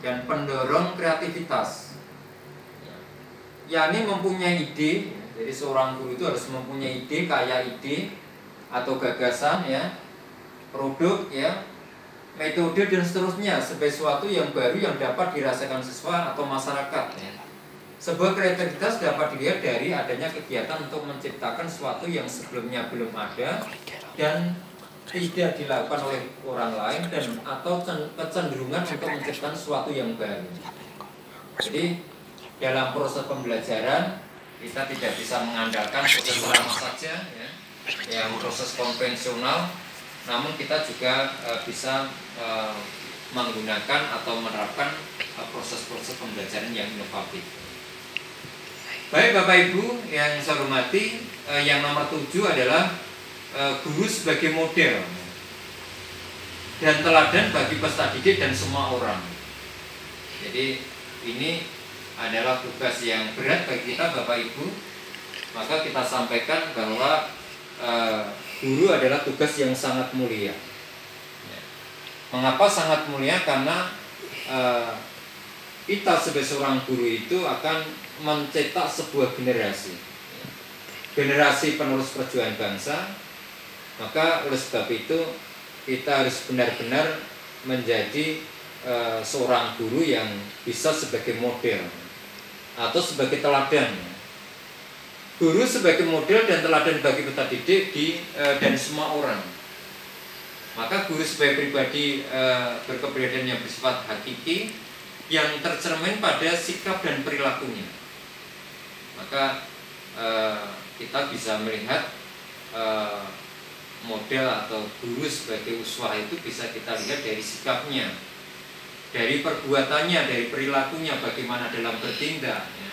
dan pendorong kreativitas. yakni mempunyai ide. Jadi seorang guru itu harus mempunyai ide, kaya ide atau gagasan ya, produk ya, metode dan seterusnya sebagai sesuatu yang baru yang dapat dirasakan siswa atau masyarakat ya. Sebuah kreativitas dapat dilihat dari adanya kegiatan untuk menciptakan sesuatu yang sebelumnya belum ada dan tidak dilakukan oleh orang lain dan atau kecenderungan untuk menciptakan sesuatu yang baru. Jadi dalam proses pembelajaran kita tidak bisa mengandalkan proses lama saja ya, yang proses konvensional, namun kita juga bisa menggunakan atau menerapkan proses-proses pembelajaran yang inovatif. Baik Bapak Ibu yang saya hormati, yang nomor 7 adalah guru sebagai model dan teladan bagi peserta didik dan semua orang. Jadi ini adalah tugas yang berat bagi kita Bapak Ibu. Maka kita sampaikan bahwa guru adalah tugas yang sangat mulia. Mengapa sangat mulia? Karena kita sebagai seorang guru itu akan mencetak sebuah generasi, generasi penerus perjuangan bangsa. Maka oleh sebab itu kita harus benar-benar menjadi seorang guru yang bisa sebagai model atau sebagai teladan. Guru sebagai model dan teladan bagi peserta didik dan semua orang. Maka guru sebagai pribadi berkepribadian yang bersifat hakiki yang tercermin pada sikap dan perilakunya. Maka kita bisa melihat model atau guru sebagai uswah itu bisa kita lihat dari sikapnya, dari perbuatannya, dari perilakunya, bagaimana dalam bertindak ya,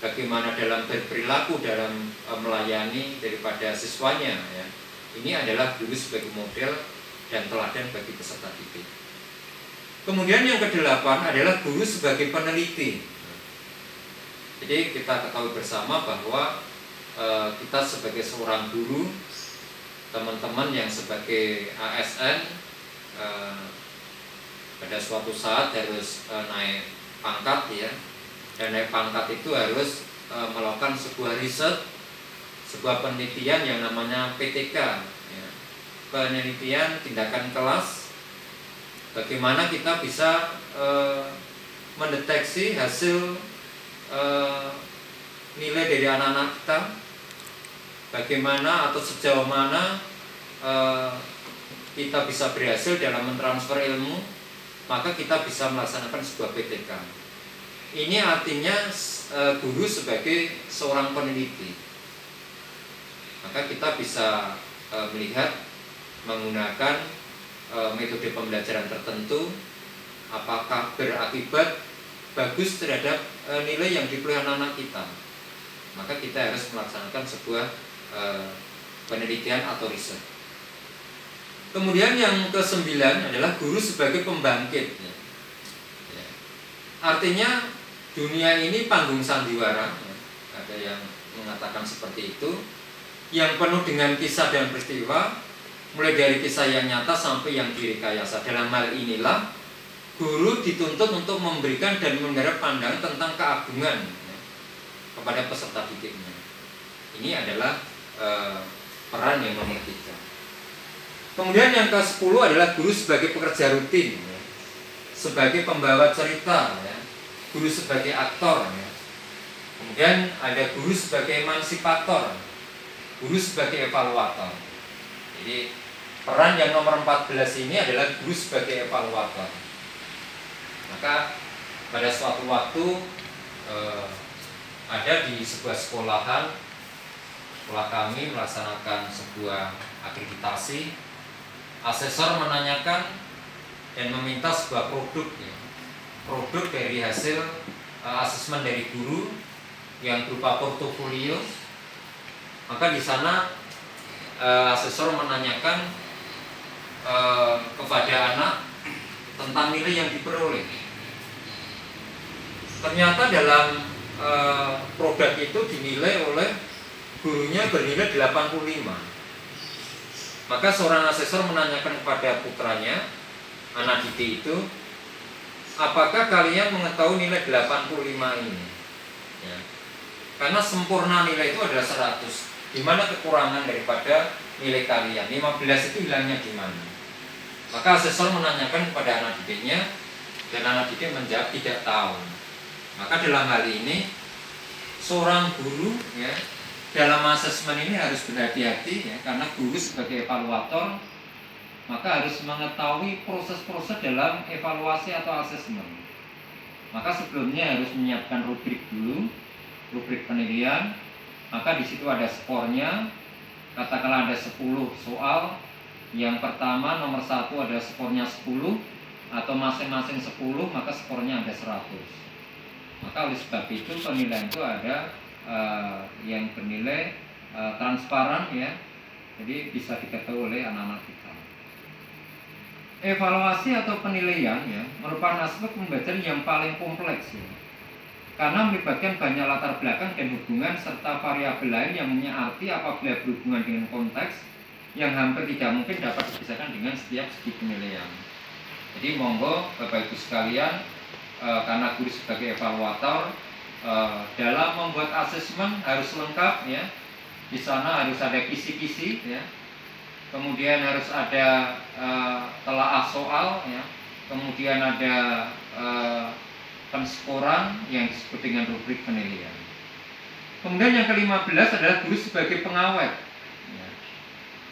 bagaimana dalam berperilaku dalam melayani daripada siswanya ya. Ini adalah guru sebagai model dan teladan bagi peserta didik. Kemudian yang ke-8 adalah guru sebagai peneliti. Jadi kita ketahui bersama bahwa kita sebagai seorang guru, teman-teman yang sebagai ASN pada suatu saat harus naik pangkat ya, dan naik pangkat itu harus melakukan sebuah riset, sebuah penelitian yang namanya PTK ya. Penelitian tindakan kelas, bagaimana kita bisa mendeteksi hasil nilai dari anak-anak kita, bagaimana atau sejauh mana kita bisa berhasil dalam mentransfer ilmu, maka kita bisa melaksanakan sebuah PTK. Ini artinya guru sebagai seorang peneliti. Maka kita bisa melihat menggunakan metode pembelajaran tertentu apakah berakibat bagus terhadap nilai yang diperoleh anak-anak kita. Maka kita harus melaksanakan sebuah penelitian atau riset. Kemudian yang ke-9 adalah guru sebagai pembangkit. Artinya dunia ini panggung sandiwara, ada yang mengatakan seperti itu, yang penuh dengan kisah dan peristiwa, mulai dari kisah yang nyata sampai yang direkayasa. Dalam hal inilah guru dituntut untuk memberikan dan menggarap pandangan tentang keagungan kepada peserta didiknya. Ini adalah peran yang nomor 3. Kemudian yang ke-10 adalah guru sebagai pekerja rutin, sebagai pembawa cerita, guru sebagai aktor. Kemudian ada guru sebagai emansipator, guru sebagai evaluator. Jadi peran yang nomor 14 ini adalah guru sebagai evaluator. Maka pada suatu waktu ada di sebuah sekolah kami melaksanakan sebuah akreditasi. Asesor menanyakan dan meminta sebuah produk dari hasil asesmen dari guru yang berupa portofolio. Maka di sana asesor menanyakan kepada anak tentang nilai yang diperoleh. Ternyata dalam produk itu dinilai oleh gurunya bernilai 85. Maka seorang asesor menanyakan kepada putranya, anak didik itu, apakah kalian mengetahui nilai 85 ini? Ya. Karena sempurna nilai itu adalah 100. Di mana kekurangan daripada nilai kalian? 15 itu hilangnya di mana? Maka asesor menanyakan kepada anak didiknya, dan anak didik menjawab tidak tahu. Maka dalam hal ini seorang guru ya dalam asesmen ini harus berhati-hati ya, karena guru sebagai evaluator maka harus mengetahui proses-proses dalam evaluasi atau asesmen. Maka sebelumnya harus menyiapkan rubrik dulu, rubrik penilaian. Maka di situ ada skornya. Katakanlah ada 10 soal. Yang pertama nomor 1 ada skornya 10 atau masing-masing 10, maka skornya ada 100. Maka oleh sebab itu penilaian itu ada yang bernilai transparan ya. Jadi bisa diketahui oleh anak-anak kita. Evaluasi atau penilaian ya merupakan aspek pembelajaran yang paling kompleks ya. Karena melibatkan banyak latar belakang dan hubungan serta variabel lain yang punya arti apabila berhubungan dengan konteks yang hampir tidak mungkin dapat dipisahkan dengan setiap segi penilaian. Jadi monggo Bapak Ibu sekalian, karena guru sebagai evaluator dalam membuat asesmen harus lengkap ya. Di sana harus ada kisi-kisi ya. Kemudian harus ada telaah soal ya. Kemudian ada penskoran yang disebut dengan rubrik penilaian. Kemudian yang ke-15 adalah guru sebagai pengawet ya.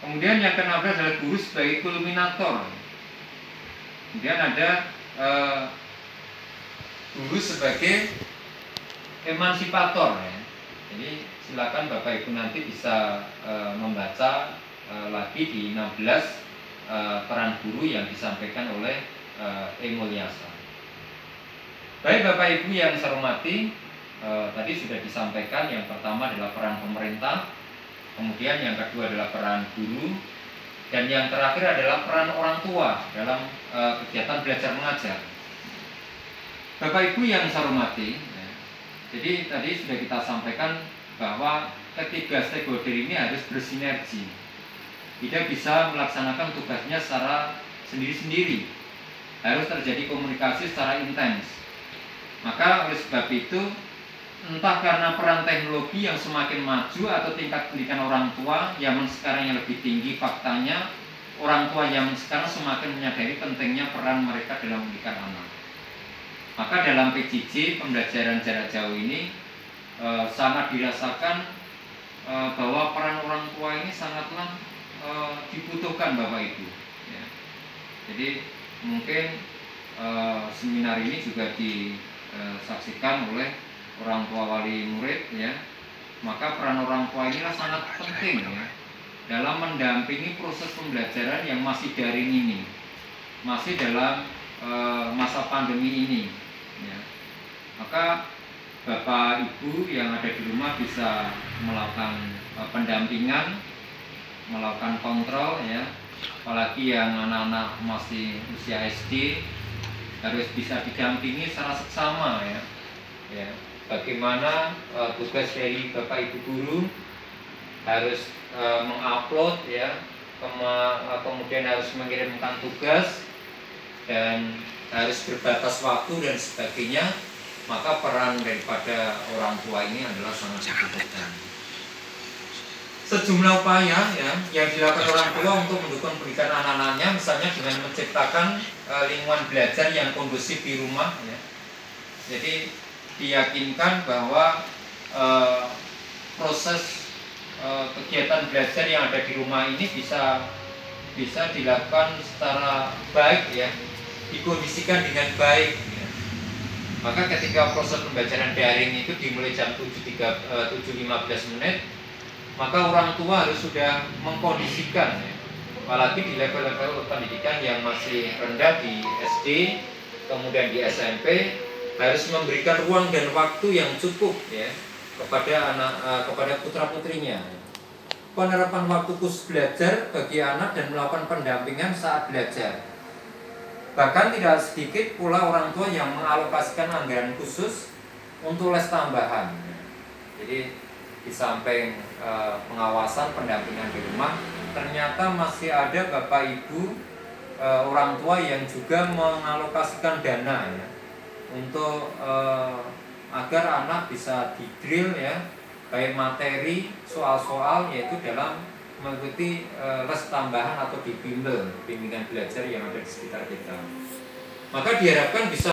Kemudian yang ke-16 adalah guru sebagai kulminator. Kemudian ada guru sebagai emansipator ya. Jadi silakan Bapak Ibu nanti bisa membaca lagi di 16 peran guru yang disampaikan oleh Mulyasa. Baik Bapak Ibu yang saya hormati, tadi sudah disampaikan yang pertama adalah peran pemerintah, kemudian yang kedua adalah peran guru, dan yang terakhir adalah peran orang tua dalam kegiatan belajar mengajar. Bapak Ibu yang saya hormati, ya, jadi tadi sudah kita sampaikan bahwa ketiga stakeholder ini harus bersinergi, tidak bisa melaksanakan tugasnya secara sendiri-sendiri, harus terjadi komunikasi secara intens. Maka oleh sebab itu, entah karena peran teknologi yang semakin maju atau tingkat pendidikan orang tua zaman sekarang yang lebih tinggi, faktanya orang tua zaman sekarang semakin menyadari pentingnya peran mereka dalam mendidik anak. Maka dalam PJJ pembelajaran jarak jauh ini sangat dirasakan bahwa peran orang tua ini sangatlah dibutuhkan Bapak Ibu ya. Jadi mungkin seminar ini juga disaksikan oleh orang tua wali murid ya. Maka peran orang tua inilah sangat penting ya dalam mendampingi proses pembelajaran yang masih daring ini, masih dalam masa pandemi ini ya. Maka Bapak Ibu yang ada di rumah bisa melakukan pendampingan, melakukan kontrol ya. Apalagi yang anak-anak masih usia SD harus bisa didampingi secara seksama ya. Ya, bagaimana tugas dari Bapak Ibu guru harus mengupload ya, kemudian harus mengirimkan tugas dan harus berbatas waktu dan sebagainya. Maka peran daripada orang tua ini adalah sangat dibutuhkan. Sejumlah upaya ya yang dilakukan orang tua untuk mendukung pendidikan anak-anaknya, misalnya dengan menciptakan lingkungan belajar yang kondusif di rumah ya. Jadi diyakinkan bahwa proses kegiatan belajar yang ada di rumah ini bisa dilakukan secara baik ya, dikondisikan dengan baik ya. Maka ketika proses pembelajaran daring itu dimulai jam 7.15 menit, maka orang tua harus sudah mengkondisikan ya. Apalagi di level-level pendidikan yang masih rendah di SD, kemudian di SMP, harus memberikan ruang dan waktu yang cukup ya kepada kepada putra-putrinya. Penerapan waktu khusus belajar bagi anak dan melakukan pendampingan saat belajar. Bahkan tidak sedikit pula orang tua yang mengalokasikan anggaran khusus untuk les tambahan. Jadi di samping pengawasan pendampingan di rumah, ternyata masih ada Bapak Ibu orang tua yang juga mengalokasikan dana ya, untuk agar anak bisa di-drill ya, baik materi, soal-soal, yaitu dalam mengikuti les tambahan atau bimbingan belajar yang ada di sekitar kita. Maka diharapkan bisa